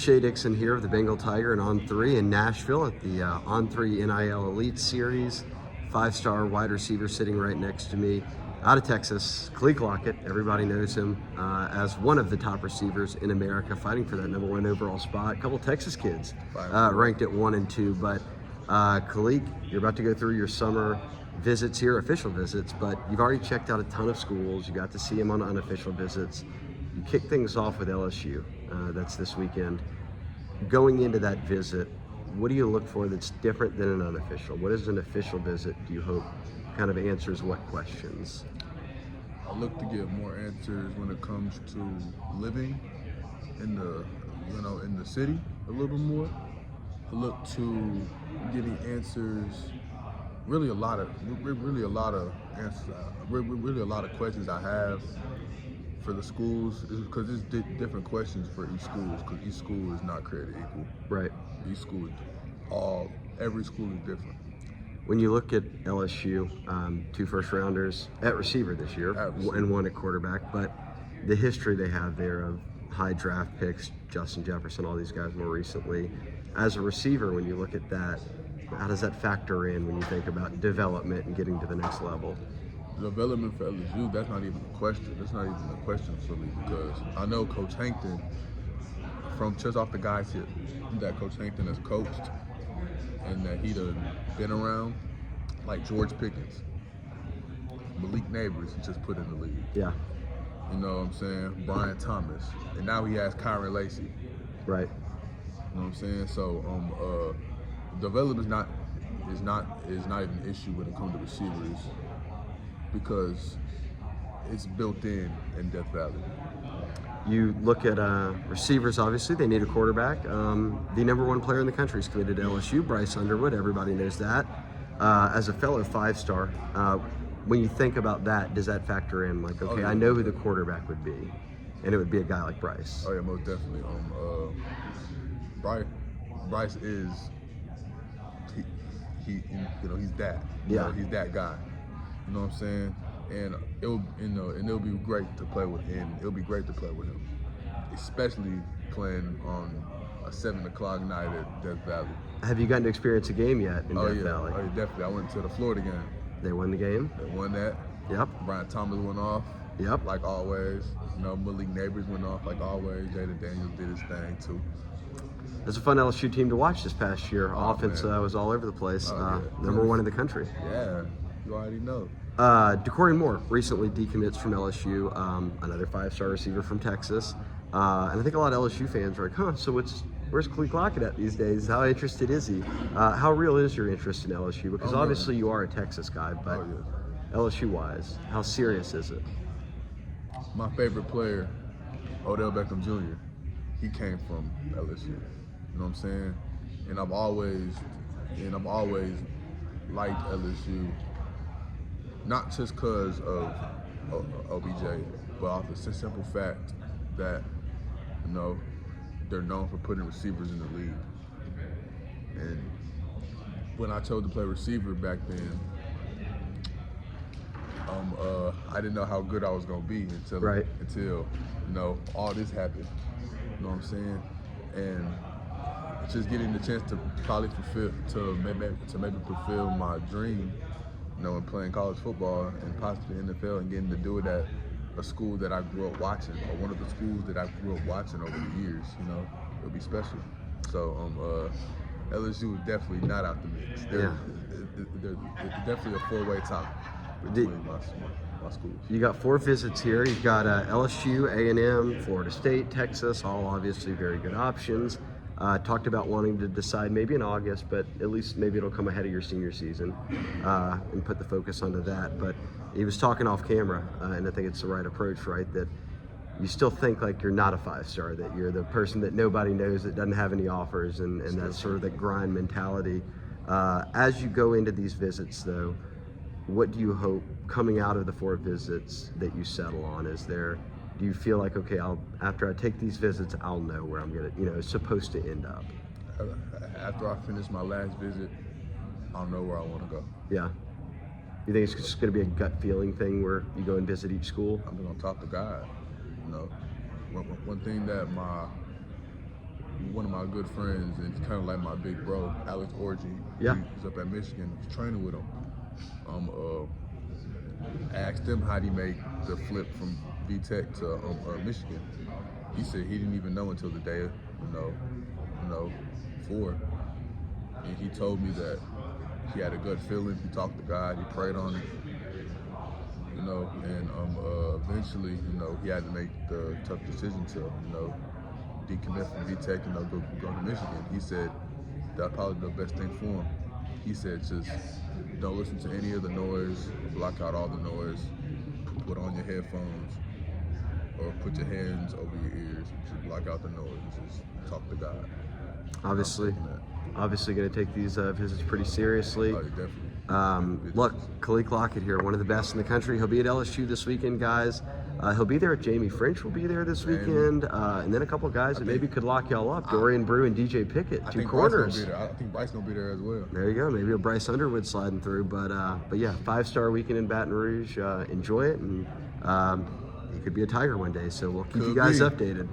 Shea Dixon here of the Bengal Tiger On3 in Nashville at the On3 NIL Elite Series. 5-star wide receiver sitting right next to me, out of Texas, Kaliq Lockett. Everybody knows him as one of the top receivers in America, fighting for that #1 overall spot. A couple Texas kids ranked at 1 and 2. But Kaliq, you're about to go through your summer visits here, official visits, but you've already checked out a ton of schools. You got to see him on unofficial visits. You kick things off with LSU. That's this weekend. Going into that visit, what do you look for that's different than an unofficial? What is an official visit, do you hope, kind of answers what questions? I look to get more answers when it comes to living in the, in the city a little bit more. I look to getting answers, really a lot of answers, really a lot of questions I have for the schools, because there's different questions for each school, because each school is not created equal. Right. Each school, every school is different. When you look at LSU, 2 first-rounders at receiver this year and 1 at quarterback, but the history they have there of high draft picks, Justin Jefferson, all these guys more recently. As a receiver, when you look at that, how does that factor in when you think about development and getting to the next level? Development for LSU, that's not even a question. That's not even a question for me, because I know Coach Hankton, from just off the guys here, that Coach Hankton has coached and that he'd been around, like George Pickens, Malik Neighbors, he just put in the league. Yeah. You know what I'm saying? Brian Thomas, and now he has Kyron Lacy. Right. You know what I'm saying? So development is not even an issue when it comes to receivers, because it's built in Death Valley. You look at receivers, obviously, they need a quarterback. The #1 player in the country is committed to LSU, Bryce Underwood. Everybody knows that. As a fellow 5-star, when you think about that, does that factor in? Like, okay, I know who the quarterback would be, and it would be a guy like Bryce. Oh yeah, most definitely. Bryce is he's that. Yeah. He's that guy. You know what I'm saying? And it'll be great to play with him. It'll be great to play with him, especially playing on a 7 o'clock night at Death Valley. Have you gotten to experience a game yet in Death Valley? Oh yeah, definitely. I went to the Florida game. They won the game? They won that. Yep. Brian Thomas went off. Yep. Like always. Malik Neighbors went off like always. Jada Daniels did his thing too. It was a fun LSU team to watch this past year. Offense was all over the place. #1 in the country. Yeah, you already know. DeCorian Moore recently decommits from LSU, another 5-star receiver from Texas. And I think a lot of LSU fans are like, so where's Kaliq Lockett at these days? How interested is he? How real is your interest in LSU? Because obviously you are a Texas guy, but LSU-wise, how serious is it? My favorite player, Odell Beckham Jr., he came from LSU. You know what I'm saying? And I've always liked LSU, not just because of OBJ, but off the simple fact that, they're known for putting receivers in the league. And when I chose to play receiver back then, I didn't know how good I was gonna be until all this happened. You know what I'm saying? And just getting the chance to probably maybe fulfill my dream, in playing college football and possibly NFL, and getting to do it at a school that I grew up watching, or one of the schools that I grew up watching over the years, it'll be special. So LSU is definitely not out the mix. They're definitely a 4-way tie between my schools. You got 4 visits here. You've got LSU, A&M, Florida State, Texas, all obviously very good options. Talked about wanting to decide maybe in August, but at least maybe it'll come ahead of your senior season and put the focus onto that. But he was talking off camera, and I think it's the right approach, right? That you still think like you're not a 5-star, that you're the person that nobody knows, that doesn't have any offers, and that's sort of the grind mentality. As you go into these visits, though, what do you hope coming out of the 4 visits that you settle on? Do you feel like, okay, after I take these visits, I'll know where I'm gonna, supposed to end up? After I finish my last visit, I'll know where I want to go. Yeah. You think it's just going to be a gut feeling thing where you go and visit each school? I'm going to talk to God. One thing that one of my good friends, and it's kind of like my big bro, Alex Orgy. Yeah. He's up at Michigan. He's training with him. I asked him how he made the flip from VTech to Michigan. He said he didn't even know until the day, before. And he told me that he had a gut feeling. He talked to God. He prayed on it. And eventually, he had to make the tough decision to, decommit from VTech and go to Michigan. He said that's probably the best thing for him. He said just don't listen to any of the noise, block out all the noise, put on your headphones, or put your hands over your ears, just block out the noise, and just talk to God. Obviously going to take these visits pretty seriously. Oh, definitely. Look, Kaliq Lockett here, one of the best in the country. He'll be at LSU this weekend, guys. He'll be there. Jamie French will be there this weekend, and then a couple of guys that maybe could lock y'all up. Dorian Brew and DJ Pickett, two corners. I think Bryce gonna be there as well. There you go. Maybe a Bryce Underwood sliding through, but yeah, 5-star weekend in Baton Rouge. Enjoy it, and he could be a Tiger one day. So we'll keep you guys updated.